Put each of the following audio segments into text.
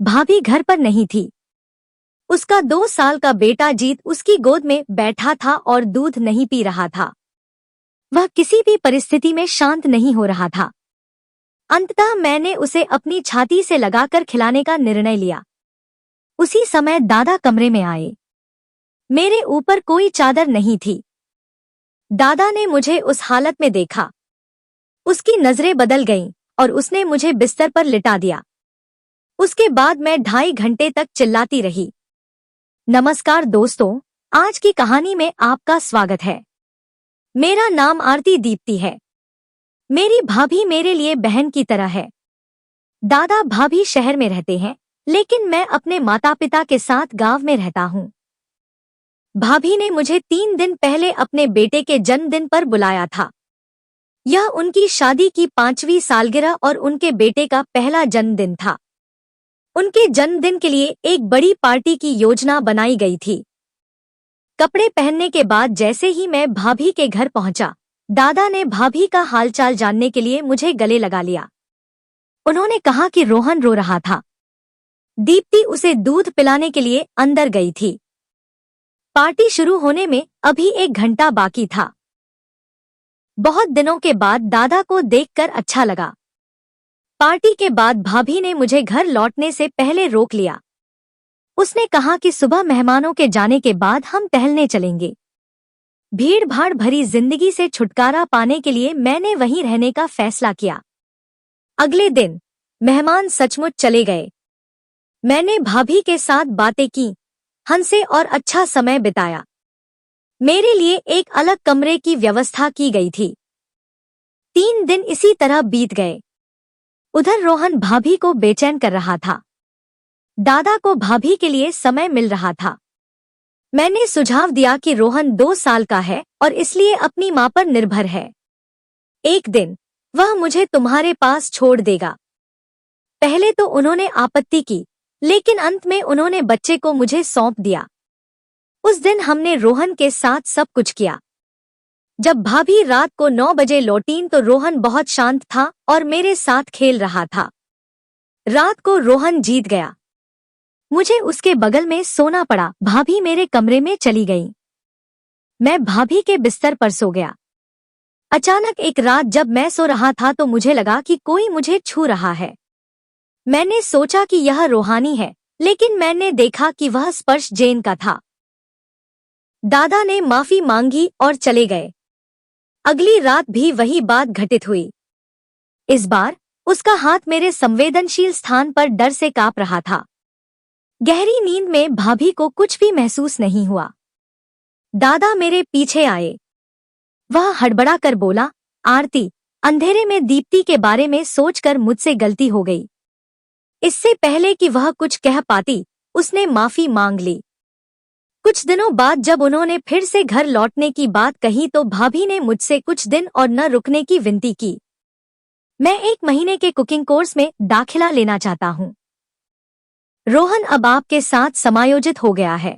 भाभी घर पर नहीं थी। उसका 2 साल का बेटा जीत उसकी गोद में बैठा था और दूध नहीं पी रहा था। वह किसी भी परिस्थिति में शांत नहीं हो रहा था। अंततः मैंने उसे अपनी छाती से लगाकर खिलाने का निर्णय लिया। उसी समय दादा कमरे में आए। मेरे ऊपर कोई चादर नहीं थी। दादा ने मुझे उस हालत में देखा। उसकी नजरें बदल गईं और उसने मुझे बिस्तर पर लिटा दिया। उसके बाद मैं 2.5 घंटे तक चिल्लाती रही। नमस्कार दोस्तों, आज की कहानी में आपका स्वागत है। मेरा नाम आरती दीप्ति है। मेरी भाभी मेरे लिए बहन की तरह है। दादा भाभी शहर में रहते हैं, लेकिन मैं अपने माता पिता के साथ गांव में रहता हूँ। भाभी ने मुझे 3 दिन पहले अपने बेटे के जन्मदिन पर बुलाया था। यह उनकी शादी की 5वीं सालगिरह और उनके बेटे का पहला जन्मदिन था। उनके जन्मदिन के लिए एक बड़ी पार्टी की योजना बनाई गई थी। कपड़े पहनने के बाद जैसे ही मैं भाभी के घर पहुंचा, दादा ने भाभी का हालचाल जानने के लिए मुझे गले लगा लिया। उन्होंने कहा कि रोहन रो रहा था। दीप्ति उसे दूध पिलाने के लिए अंदर गई थी। पार्टी शुरू होने में अभी 1 घंटा बाकी था। बहुत दिनों के बाद दादा को देखकर अच्छा लगा। पार्टी के बाद भाभी ने मुझे घर लौटने से पहले रोक लिया। उसने कहा कि सुबह मेहमानों के जाने के बाद हम टहलने चलेंगे। भीड़ भाड़ भरी जिंदगी से छुटकारा पाने के लिए मैंने वहीं रहने का फैसला किया। अगले दिन मेहमान सचमुच चले गए। मैंने भाभी के साथ बातें की, हंसे और अच्छा समय बिताया। मेरे लिए एक अलग कमरे की व्यवस्था की गई थी। 3 दिन इसी तरह बीत गए। उधर रोहन भाभी को बेचैन कर रहा था। दादा को भाभी के लिए समय मिल रहा था। मैंने सुझाव दिया कि रोहन 2 साल का है और इसलिए अपनी मां पर निर्भर है। एक दिन वह मुझे तुम्हारे पास छोड़ देगा। पहले तो उन्होंने आपत्ति की, लेकिन अंत में उन्होंने बच्चे को मुझे सौंप दिया। उस दिन हमने रोहन के साथ सब कुछ किया। जब भाभी रात को 9 बजे लौटीं तो रोहन बहुत शांत था और मेरे साथ खेल रहा था। रात को रोहन जीत गया। मुझे उसके बगल में सोना पड़ा। भाभी मेरे कमरे में चली गई। मैं भाभी के बिस्तर पर सो गया। अचानक एक रात जब मैं सो रहा था तो मुझे लगा कि कोई मुझे छू रहा है। मैंने सोचा कि यह रूहानी है, लेकिन मैंने देखा कि वह स्पर्श जेन का था। दादा ने माफी मांगी और चले गए। अगली रात भी वही बात घटित हुई। इस बार उसका हाथ मेरे संवेदनशील स्थान पर डर से कांप रहा था। गहरी नींद में भाभी को कुछ भी महसूस नहीं हुआ। दादा मेरे पीछे आए। वह हड़बड़ा कर बोला, आरती, अंधेरे में दीप्ति के बारे में सोचकर मुझसे गलती हो गई। इससे पहले कि वह कुछ कह पाती, उसने माफी मांग ली। कुछ दिनों बाद जब उन्होंने फिर से घर लौटने की बात कही तो भाभी ने मुझसे कुछ दिन और न रुकने की विनती की। मैं 1 महीने के कुकिंग कोर्स में दाखिला लेना चाहता हूँ। रोहन अब आपके साथ समायोजित हो गया है।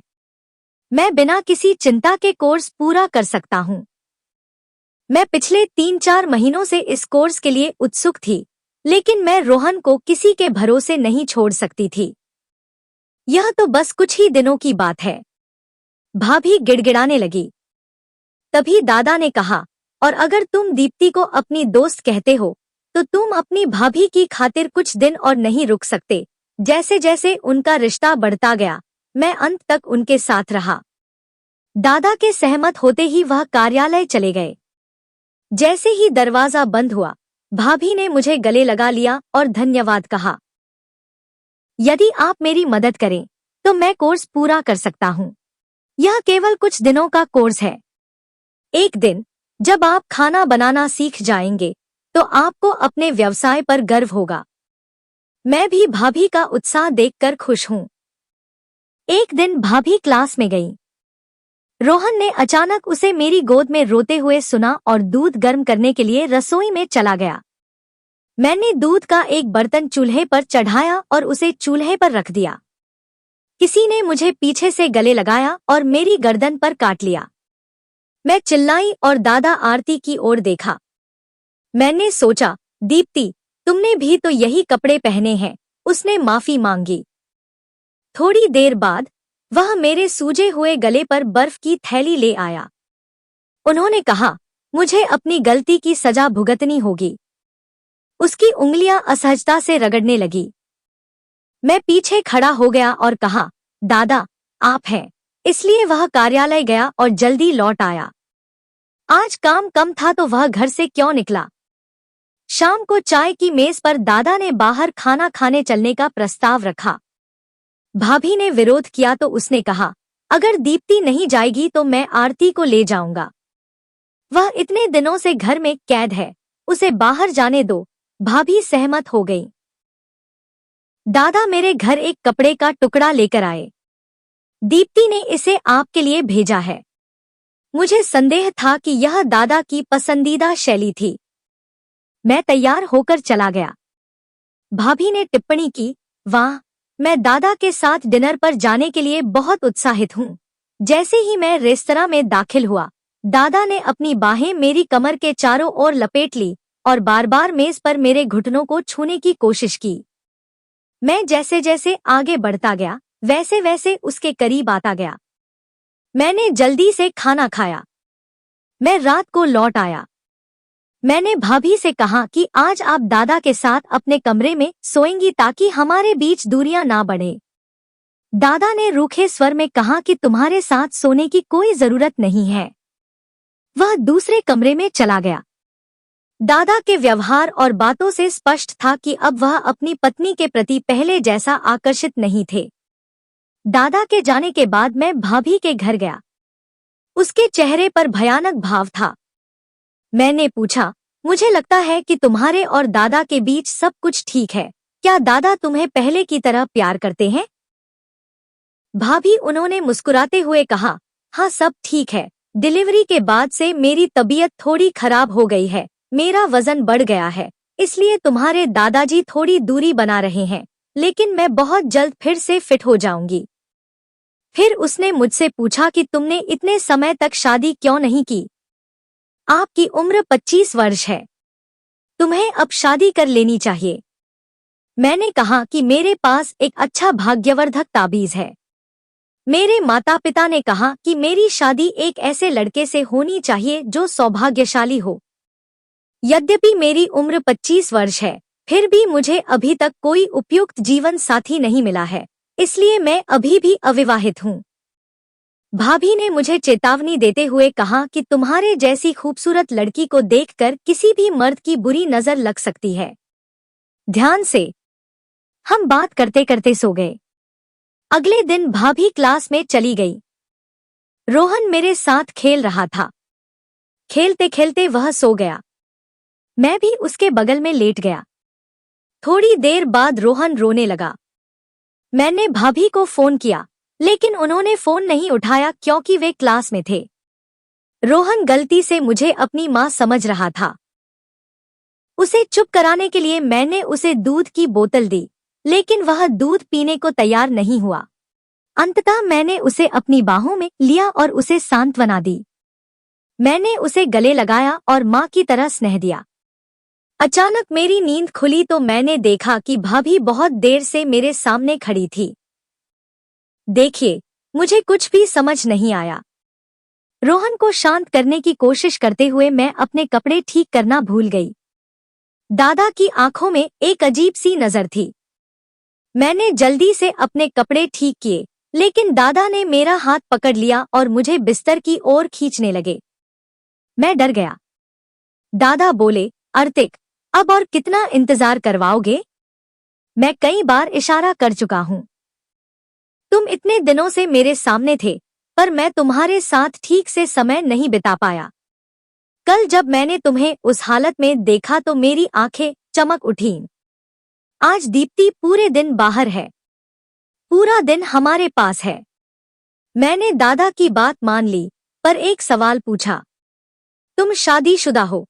मैं बिना किसी चिंता के कोर्स पूरा कर सकता हूँ। मैं पिछले 3-4 महीनों से इस कोर्स के लिए उत्सुक थी, लेकिन मैं रोहन को किसी के भरोसे नहीं छोड़ सकती थी। यह तो बस कुछ ही दिनों की बात है। भाभी गिड़गिड़ाने लगी। तभी दादा ने कहा, और अगर तुम दीप्ति को अपनी दोस्त कहते हो, तो तुम अपनी भाभी की खातिर कुछ दिन और नहीं रुक सकते। जैसे जैसे उनका रिश्ता बढ़ता गया, मैं अंत तक उनके साथ रहा। दादा के सहमत होते ही वह कार्यालय चले गए। जैसे ही दरवाजा बंद हुआ, भाभी ने मुझे गले लगा लिया और धन्यवाद कहा। यदि आप मेरी मदद करें, तो मैं कोर्स पूरा कर सकता हूँ। यह केवल कुछ दिनों का कोर्स है। एक दिन जब आप खाना बनाना सीख जाएंगे, तो आपको अपने व्यवसाय पर गर्व होगा। मैं भी भाभी का उत्साह देखकर खुश हूँ। एक दिन भाभी क्लास में गई। रोहन ने अचानक उसे मेरी गोद में रोते हुए सुना और दूध गर्म करने के लिए रसोई में चला गया। मैंने दूध का एक बर्तन चूल्हे पर चढ़ाया और उसे चूल्हे पर रख दिया। किसी ने मुझे पीछे से गले लगाया और मेरी गर्दन पर काट लिया। मैं चिल्लाई और दादा आरती की ओर देखा। मैंने सोचा, दीप्ति, तुमने भी तो यही कपड़े पहने हैं। उसने माफी मांगी, थोड़ी देर बाद वह मेरे सूजे हुए गले पर बर्फ की थैली ले आया। उन्होंने कहा, मुझे अपनी गलती की सजा भुगतनी होगी। उसकी उंगलियां असहजता से रगड़ने लगी। मैं पीछे खड़ा हो गया और कहा, दादा, आप हैं। इसलिए वह कार्यालय गया और जल्दी लौट आया। आज काम कम था तो वह घर से क्यों निकला? शाम को चाय की मेज पर दादा ने बाहर खाना खाने चलने का प्रस्ताव रखा। भाभी ने विरोध किया तो उसने कहा, अगर दीप्ति नहीं जाएगी तो मैं आरती को ले जाऊंगा। वह इतने दिनों से घर में कैद है, उसे बाहर जाने दो। भाभी सहमत हो गई। दादा मेरे घर एक कपड़े का टुकड़ा लेकर आए। दीप्ति ने इसे आपके लिए भेजा है। मुझे संदेह था कि यह दादा की पसंदीदा शैली थी। मैं तैयार होकर चला गया। भाभी ने टिप्पणी की, वाह, मैं दादा के साथ डिनर पर जाने के लिए बहुत उत्साहित हूँ। जैसे ही मैं रेस्तरां में दाखिल हुआ, दादा ने अपनी बाहें मेरी कमर के चारों ओर लपेट ली और बार बार मेज पर मेरे घुटनों को छूने की कोशिश की। मैं जैसे जैसे आगे बढ़ता गया, वैसे वैसे उसके करीब आता गया। मैंने जल्दी से खाना खाया। मैं रात को लौट आया। मैंने भाभी से कहा कि आज आप दादा के साथ अपने कमरे में सोएंगी ताकि हमारे बीच दूरियां ना बढ़े। दादा ने रूखे स्वर में कहा कि तुम्हारे साथ सोने की कोई जरूरत नहीं है। वह दूसरे कमरे में चला गया। दादा के व्यवहार और बातों से स्पष्ट था कि अब वह अपनी पत्नी के प्रति पहले जैसा आकर्षित नहीं थे। दादा के जाने के बाद मैं भाभी के घर गया। उसके चेहरे पर भयानक भाव था। मैंने पूछा, मुझे लगता है कि तुम्हारे और दादा के बीच सब कुछ ठीक है। क्या दादा तुम्हें पहले की तरह प्यार करते हैं? भाभी उन्होंने मुस्कुराते हुए कहा, हाँ, सब ठीक है। डिलीवरी के बाद से मेरी तबीयत थोड़ी खराब हो गई है। मेरा वजन बढ़ गया है, इसलिए तुम्हारे दादाजी थोड़ी दूरी बना रहे हैं, लेकिन मैं बहुत जल्द फिर से फिट हो जाऊंगी। फिर उसने मुझसे पूछा कि तुमने इतने समय तक शादी क्यों नहीं की? आपकी उम्र 25 वर्ष है। तुम्हें अब शादी कर लेनी चाहिए। मैंने कहा कि मेरे पास एक अच्छा भाग्यवर्धक ताबीज है। मेरे माता पिता ने कहा कि मेरी शादी एक ऐसे लड़के से होनी चाहिए जो सौभाग्यशाली हो। यद्यपि मेरी उम्र 25 वर्ष है, फिर भी मुझे अभी तक कोई उपयुक्त जीवन साथी नहीं मिला है, इसलिए मैं अभी भी अविवाहित हूँ। भाभी ने मुझे चेतावनी देते हुए कहा कि तुम्हारे जैसी खूबसूरत लड़की को देखकर किसी भी मर्द की बुरी नजर लग सकती है। ध्यान से। हम बात करते करते सो गए। अगले दिन भाभी क्लास में चली गई। रोहन मेरे साथ खेल रहा था। खेलते खेलते वह सो गया। मैं भी उसके बगल में लेट गया। थोड़ी देर बाद रोहन रोने लगा। मैंने भाभी को फोन किया, लेकिन उन्होंने फोन नहीं उठाया क्योंकि वे क्लास में थे। रोहन गलती से मुझे अपनी मां समझ रहा था। उसे चुप कराने के लिए मैंने उसे दूध की बोतल दी, लेकिन वह दूध पीने को तैयार नहीं हुआ। अंततः मैंने उसे अपनी बाहों में लिया और उसे सांत्वना दी। मैंने उसे गले लगाया और मां की तरह स्नेह दिया। अचानक मेरी नींद खुली तो मैंने देखा कि भाभी बहुत देर से मेरे सामने खड़ी थी। देखिए, मुझे कुछ भी समझ नहीं आया। रोहन को शांत करने की कोशिश करते हुए मैं अपने कपड़े ठीक करना भूल गई। दादा की आंखों में एक अजीब सी नजर थी। मैंने जल्दी से अपने कपड़े ठीक किए, लेकिन दादा ने मेरा हाथ पकड़ लिया और मुझे बिस्तर की ओर खींचने लगे। मैं डर गया। दादा बोले, अर्तिक, अब और कितना इंतजार करवाओगे? मैं कई बार इशारा कर चुका हूं। तुम इतने दिनों से मेरे सामने थे, पर मैं तुम्हारे साथ ठीक से समय नहीं बिता पाया। कल जब मैंने तुम्हें उस हालत में देखा तो मेरी आंखें चमक उठीं। आज दीप्ति पूरे दिन बाहर है, पूरा दिन हमारे पास है। मैंने दादा की बात मान ली, पर एक सवाल पूछा, तुम शादीशुदा हो?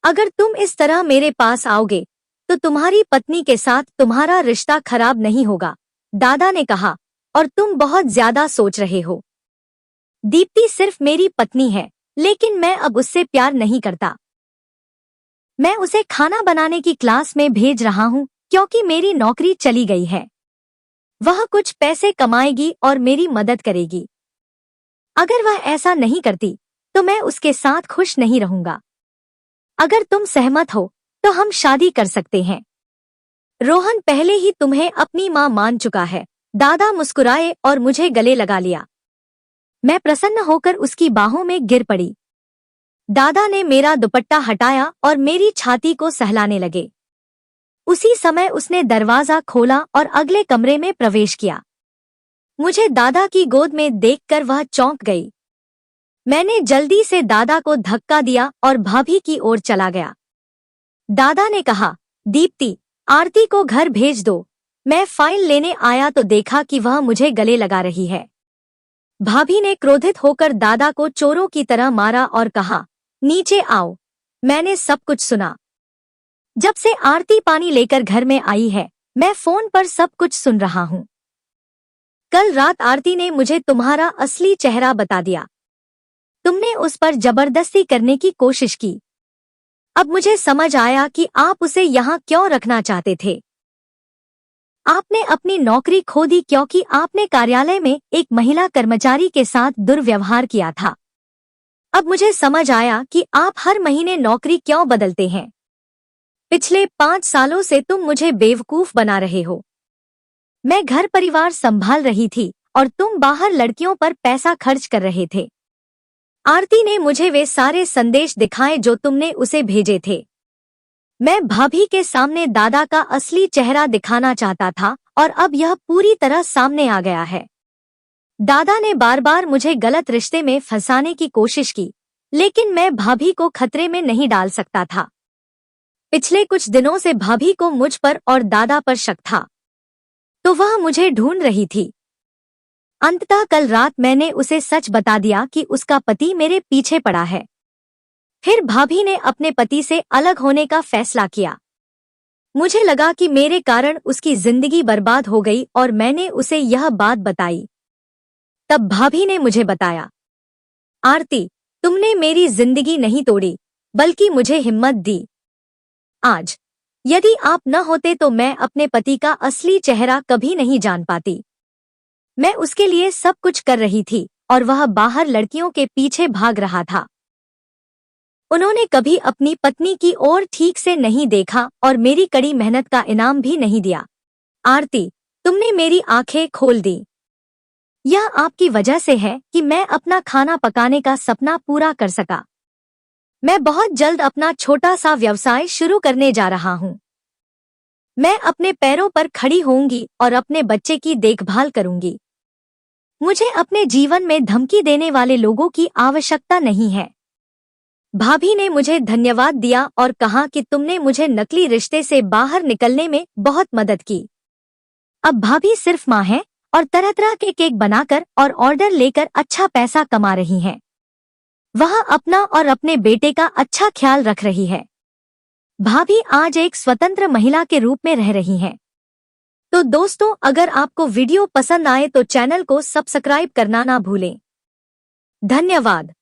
अगर तुम इस तरह मेरे पास आओगे तो तुम्हारी पत्नी के साथ तुम्हारा रिश्ता खराब नहीं होगा, दादा ने कहा, और तुम बहुत ज्यादा सोच रहे हो। दीप्ति सिर्फ मेरी पत्नी है, लेकिन मैं अब उससे प्यार नहीं करता। मैं उसे खाना बनाने की क्लास में भेज रहा हूँ क्योंकि मेरी नौकरी चली गई है। वह कुछ पैसे कमाएगी और मेरी मदद करेगी। अगर वह ऐसा नहीं करती तो मैं उसके साथ खुश नहीं रहूंगा। अगर तुम सहमत हो तो हम शादी कर सकते हैं। रोहन पहले ही तुम्हें अपनी मां मान चुका है। दादा मुस्कुराए और मुझे गले लगा लिया। मैं प्रसन्न होकर उसकी बाहों में गिर पड़ी। दादा ने मेरा दुपट्टा हटाया और मेरी छाती को सहलाने लगे। उसी समय उसने दरवाजा खोला और अगले कमरे में प्रवेश किया। मुझे दादा की गोद में देखकर वह चौंक गई। मैंने जल्दी से दादा को धक्का दिया और भाभी की ओर चला गया। दादा ने कहा, दीप्ति, आरती को घर भेज दो। मैं फाइल लेने आया तो देखा कि वह मुझे गले लगा रही है। भाभी ने क्रोधित होकर दादा को चोरों की तरह मारा और कहा, नीचे आओ, मैंने सब कुछ सुना। जब से आरती पानी लेकर घर में आई है, मैं फोन पर सब कुछ सुन रहा हूँ। कल रात आरती ने मुझे तुम्हारा असली चेहरा बता दिया। तुमने उस पर जबरदस्ती करने की कोशिश की। अब मुझे समझ आया कि आप उसे यहाँ क्यों रखना चाहते थे। आपने अपनी नौकरी खो दी क्योंकि आपने कार्यालय में एक महिला कर्मचारी के साथ दुर्व्यवहार किया था। अब मुझे समझ आया कि आप हर महीने नौकरी क्यों बदलते हैं। पिछले 5 सालों से तुम मुझे बेवकूफ बना रहे हो। मैं घर परिवार संभाल रही थी और तुम बाहर लड़कियों पर पैसा खर्च कर रहे थे। आरती ने मुझे वे सारे संदेश दिखाए जो तुमने उसे भेजे थे। मैं भाभी के सामने दादा का असली चेहरा दिखाना चाहता था और अब यह पूरी तरह सामने आ गया है। दादा ने बार बार मुझे गलत रिश्ते में फंसाने की कोशिश की, लेकिन मैं भाभी को खतरे में नहीं डाल सकता था। पिछले कुछ दिनों से भाभी को मुझ पर और दादा पर शक था, तो वह मुझे ढूंढ रही थी। अंततः कल रात मैंने उसे सच बता दिया कि उसका पति मेरे पीछे पड़ा है। फिर भाभी ने अपने पति से अलग होने का फैसला किया। मुझे लगा कि मेरे कारण उसकी जिंदगी बर्बाद हो गई और मैंने उसे यह बात बताई। तब भाभी ने मुझे बताया, आरती, तुमने मेरी जिंदगी नहीं तोड़ी, बल्कि मुझे हिम्मत दी। आज यदि आप न होते तो मैं अपने पति का असली चेहरा कभी नहीं जान पाती। मैं उसके लिए सब कुछ कर रही थी और वह बाहर लड़कियों के पीछे भाग रहा था। उन्होंने कभी अपनी पत्नी की ओर ठीक से नहीं देखा और मेरी कड़ी मेहनत का इनाम भी नहीं दिया। आरती, तुमने मेरी आंखें खोल दी। यह आपकी वजह से है कि मैं अपना खाना पकाने का सपना पूरा कर सका। मैं बहुत जल्द अपना छोटा सा व्यवसाय शुरू करने जा रहा हूँ। मैं अपने पैरों पर खड़ी होऊंगी और अपने बच्चे की देखभाल करूंगी। मुझे अपने जीवन में धमकी देने वाले लोगों की आवश्यकता नहीं है। भाभी ने मुझे धन्यवाद दिया और कहा कि तुमने मुझे नकली रिश्ते से बाहर निकलने में बहुत मदद की। अब भाभी सिर्फ माँ है और तरह तरह के केक बनाकर और ऑर्डर लेकर अच्छा पैसा कमा रही हैं। वह अपना और अपने बेटे का अच्छा ख्याल रख रही है। भाभी आज एक स्वतंत्र महिला के रूप में रह रही हैं। तो दोस्तों, अगर आपको वीडियो पसंद आए तो चैनल को सब्सक्राइब करना ना भूलें। धन्यवाद।